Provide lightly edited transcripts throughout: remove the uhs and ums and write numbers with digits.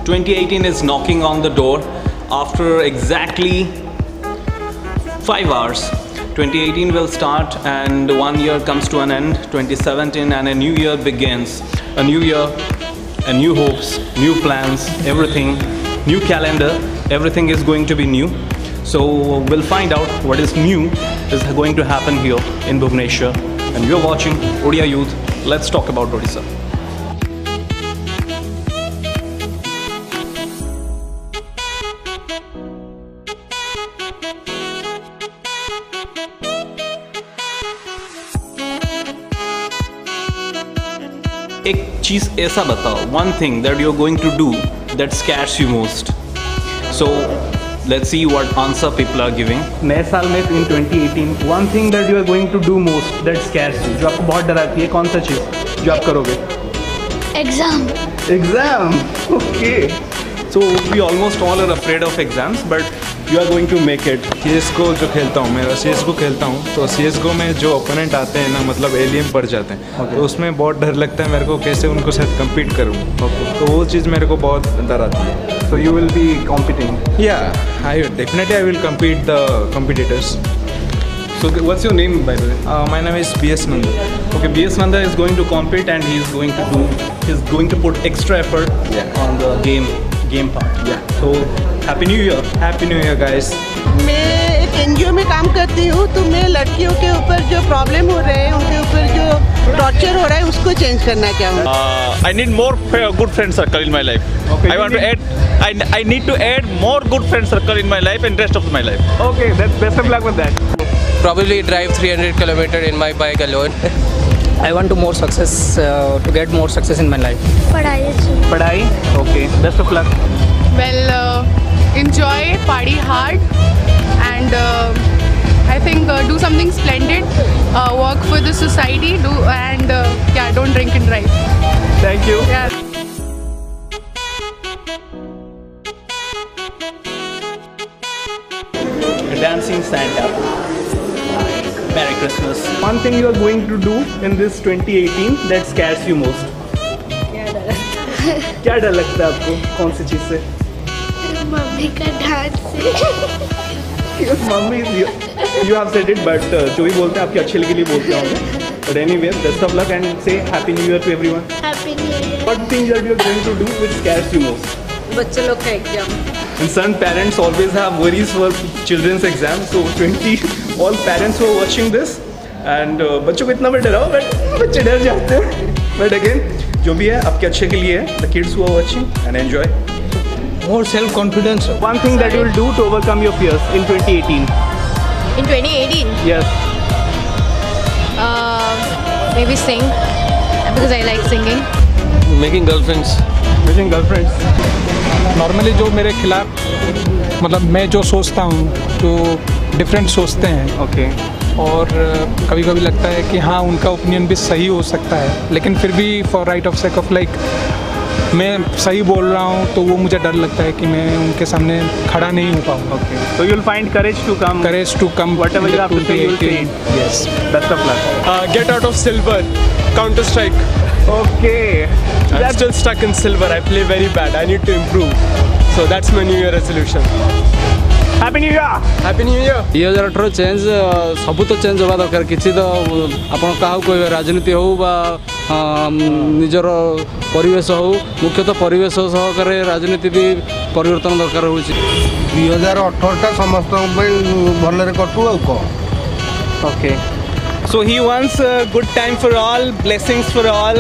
2018 is knocking on the door after exactly 5 hours. 2018 will start and 1 year comes to an end. 2017 and a new year begins. A new year, and new hopes, new plans, everything, new calendar, everything is going to be new. So we'll find out what is new is going to happen here in Bhubaneswar. And you're watching Odia Youth. Let's talk about Odisha. एक चीज़ ऐसा बताओ, one thing that you're going to do that scares you most. So let's see what answer people are giving. नए साल में in 2018 one thing that you are going to do most that scares you, जो आपको बहुत डराती है, कौन सा चीज़ जो आप करोगे? Exam. Exam. Okay. So we almost all are afraid of exams, but you are going to make it. CS:GO जो खेलता हूँ, मैं CS:GO खेलता हूँ, तो CS:GO में जो ओपोनेंट आते हैं ना, मतलब एलियन पड़ जाते हैं, तो उसमें बहुत डर लगता है मेरे को, कैसे उनको साथ कम्पीट करूँ। तो वो चीज़ मेरे को बहुत डर आती है। So you will be competing? Yeah, definitely I will compete the competitors. So what's your name, by the way? My name is BS Nanda. Okay, BS Nanda is going to compete and he's going to put extra effort on the game part. Yeah. So Happy New Year. Happy New Year, guys. मैं एक NGO में काम करती हूँ, तो मैं लड़कियों के ऊपर जो प्रॉब्लम हो रहे हैं, उनके ऊपर जो टॉर्चर हो रहा है, उसको चेंज करना चाहूँगा। I need more good friend circle in my life. Okay. I want to add. I need to add more good friend circle in my life and rest of my life. Okay, that's best of luck with that. Probably drive 300 km in my bike alone. I want to more success, to get more success in my life. Padhai. Okay, best of luck. Well, enjoy, party hard, and I think do something splendid. Work for the society. Don't drink and drive. Thank you. Yeah. Dancing Santa. Merry Christmas. One thing you are going to do in this 2018 that scares you most. क्या डर लगता है आपको, कौन सी चीज से? Mummy का डांट से। Mummy, you have said it, but जो भी बोलते हैं आपके अच्छे के लिए बोलते होंगे. But anyway, best of luck and say Happy New Year to everyone. Happy New Year. What things that you are going to do which scares you most? बच्चे लोग का exam. And some parents always have worries for children's exams. So all parents who are watching this, and बच्चों को इतना मत डराओ, but बच्चे डर जाते हैं. But again, जो भी है आपके अच्छे के लिए है. The kids who are watching and enjoy. More self-confidence. One thing that you will do to overcome your fears in 2018. In 2018? Yes. Maybe sing, because I like singing. Making girlfriends. Making girlfriends. Normally जो मेरे खिलाफ, मतलब मैं जो सोचता हूँ तो different सोचते हैं। ओके। और कभी कभी लगता है कि हाँ उनका ओपिनियन भी सही हो सकता है, लेकिन फिर भी for right of sake of like मैं सही बोल रहा हूँ, तो वो मुझे डर लगता है कि मैं उनके सामने खड़ा नहीं हो पाऊँगा। Okay, so you'll find courage to come whatever you have to say, you'll say it. Yes, best of luck. Get out of silver, Counter Strike. Okay, I'm still stuck in silver. I play very bad. I need to improve. So that's my New Year resolution. Happy New Year. Happy New Year. 2018 change सबू तो change होगा दरकार, किसी तो आपण क्या कहे राजनीति हो बा निजर परिवेश हो, मुख्यतः परिवेश सहकारे राजनीति भी परिवर्तन दरकार हो। 2018 समस्त भल कटू आ कौन। Okay, so he wants a good time for all, blessings for all,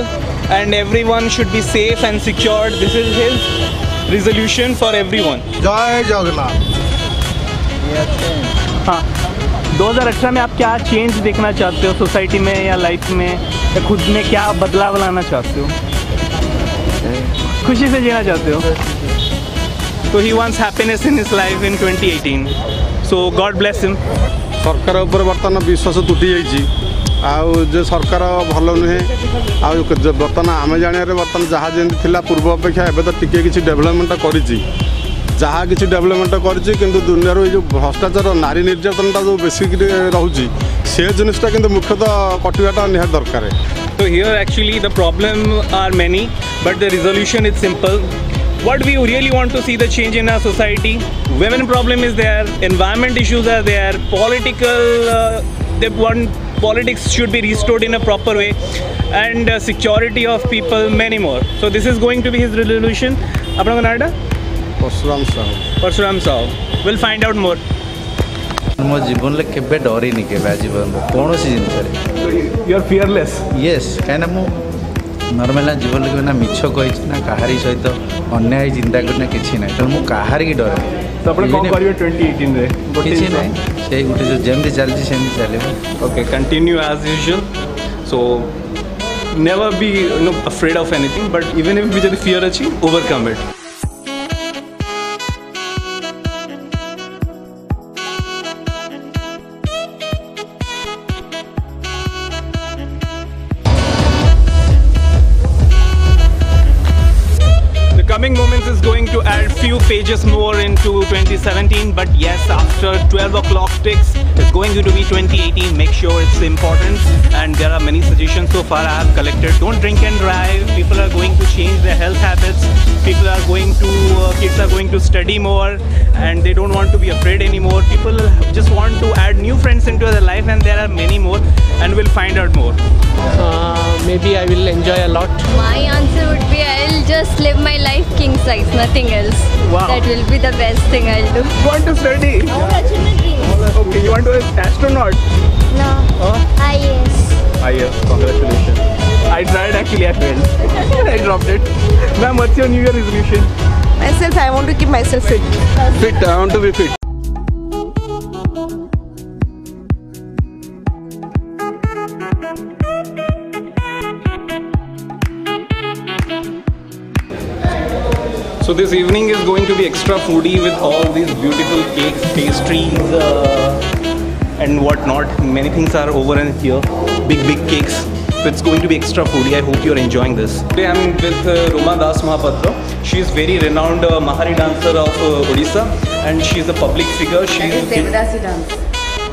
and everyone should be safe and secured. This is his resolution for everyone. जय जगन्नाथ। हाँ, 2018 में आप क्या चेंज देखना चाहते हो सोसाइटी में या लाइफ में, या खुद में क्या बदलाव लाना चाहते हो? खुशी से जीना चाहते हो? So he wants happiness in his life in 2018. So God bless him. सरकार ऊपर बर्तमान विश्वास तुटी जाइए, सरकार भल नुहे बर्तमान आम जाने बर्तमान जहाँ जमी थी पूर्व अपेक्षा एवं तो टिके किसी डेभलपमेंट कर जहाँ किसी डेभलपमेंट कर दुनिया जो भ्रष्टाचार नारी निर्यातनटा जो बेस रोचे से जिनटा कि मुख्यतः कटाटा निहार दरकार। So here actually the problem are many, but the resolution is simple. what we really want to see the change in our society. Women problem is there, environment issues are there, political, they want politics should be restored in a proper way, and security of people, many more. So this is going to be his resolution. Apna Kannada? Parshuram Sahu Parshuram Sahu. We'll find out more. मो जीवन में केबे डरिनी केबे जीवन कौन सी जिन You are fearless. Yes कहीं मु normal जीवन में ना मिछ कही ना कहारी सहित अन्याय चिंता करना किसी ना तो मु कहारी की डर तो आपण कौन करियो 2018 रे किसी नहीं से गुटे जो जेमती चलती सेमती चलेबो. Okay, continue as usual. So never be afraid of anything, but even if we just fear achi, overcome it. Coming Moments is going to add few pages more into 2017, but yes, after 12 o'clock ticks, it's going to be 2018. Make sure it's important, and there are many suggestions so far I have collected. Don't drink and drive. People are going to change their health habits. People are going to, kids are going to study more, and they don't want to be afraid anymore. People just want to add new friends into their life, and there are many more, and we'll find out more. Maybe I will enjoy a lot. My answer would be I'll just live my life king size, nothing else. Wow. That will be the best thing I'll do. You want to study? I want to achieve my dreams. Okay, you want to be an astronaut? No. IAS. Yes, congratulations. I tried, actually I failed. I dropped it. Ma'am, what's your New Year resolution? Myself, I want to keep myself fit. fit I want to be fit. So this evening is going to be extra foodie with all these beautiful cakes, pastries, and whatnot. Many things are over in here. Big cakes. So it's going to be extra foodie. I hope you're enjoying this. Today I'm with Roma Das Mahapatra. She is very renowned Mahari dancer of Odisha, and she is a public figure. She That is Devdasi dance.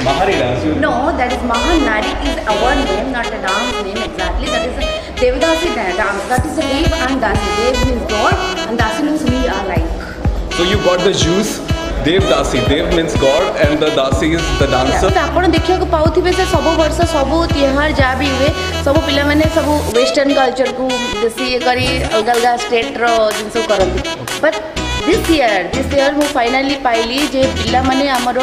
Mahari dance. No, that is Mahanadi is our name, not a dance name exactly. That is a Devdasi dance. That is a Dev and Dasi. Dev means God and Dasi means we are like. So you got the juice. Dev Dasi. Dev means God and the Dasi is the dancer. ଆପଣ ଦେଖିବାକୁ ପାଉଥିବେ ସେ ସବୁ ବର୍ଷ ସବୁ ତିହାର ଯାହା ବି ହୁଏ ସବୁ ପିଲାମାନେ ସବୁ ୱେଷ୍ଟର୍ଣ୍ଣ କଲଚରକୁ ବେଶୀ ଇଏ କରି ଅଲଗା ଅଲଗା ଷ୍ଟେଟ୍ର ଜିନିଷ କରନ୍ତି ବଟ୍ this year ମୁଁ ଫାଇନାଲି ପାଇଲି ଯେ ପିଲାମାନେ ଆମର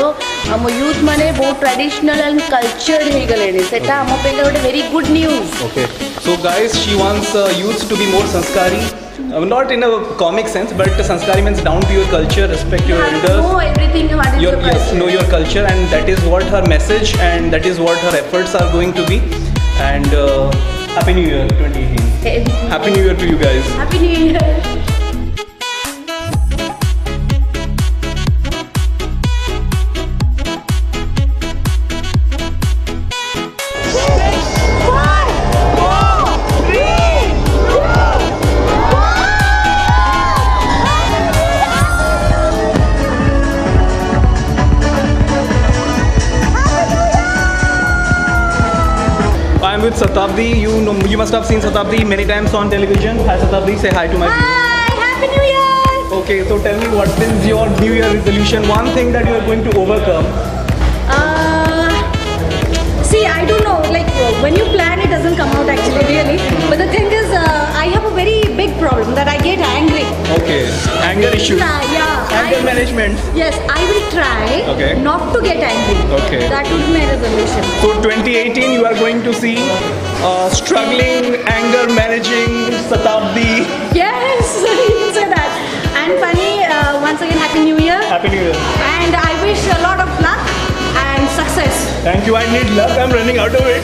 ଆମ ୟୁଥ୍ ମାନେ ବହୁତ ଟ୍ରାଡିସନାଲ ଆଣ୍ଡ କଲଚର୍ଡ ହେଇଗଲେଣି ସେଟା ଆମ ପାଇଁ ଗୋଟେ very good news. Okay. So guys, she wants youth to be more sanskari. Not in a comic sense, but sanskari means down to your culture, respect your elders. Know everything what is your Yes, culture. know your culture, and that is what her message and that is what her efforts are going to be. And Happy New Year 2018. Happy New Year to you guys. Happy New Year. I'm with Satabdi. You must have seen Satabdi many times on television. Hi Satabdi, say hi to my viewers. Hi, Happy New Year. Okay, so tell me, what is your New Year resolution? One thing that you are going to overcome. See, I don't know, like when you plan it doesn't come out actually really, but the thing is I have a very big problem that I get angry. Okay, anger issues. Yeah. Anger management. Yes, I will try not to get angry. Okay. That would be my resolution. So 2018 you are going to see struggling, anger managing Satabdi. Yes, you can say that. And funny, once again Happy New Year. Happy New Year. And I wish a lot of luck and success. Thank you, I need luck, I'm running out of it.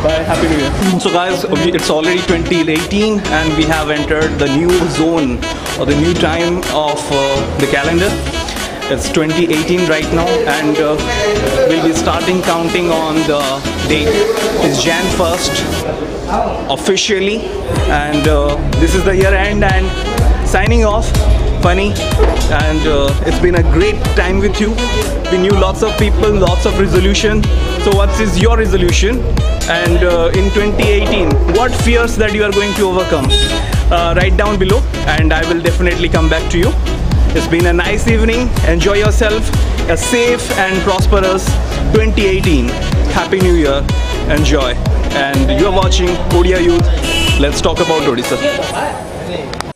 Bye, Happy New Year. So guys, it's already 2018 and we have entered the new zone or the new time of the calendar. It's 2018 right now, and we'll be starting counting on the date. It's Jan 1st officially, and this is the year end, and signing off. Funny, and it's been a great time with you. We knew lots of people, lots of resolution. So what is your resolution? And in 2018, what fears that you are going to overcome? write down below and I will definitely come back to you. It's been a nice evening. Enjoy yourself. A safe and prosperous 2018. Happy New Year. Enjoy. And you are watching Odia Youth. Let's talk about Odisha.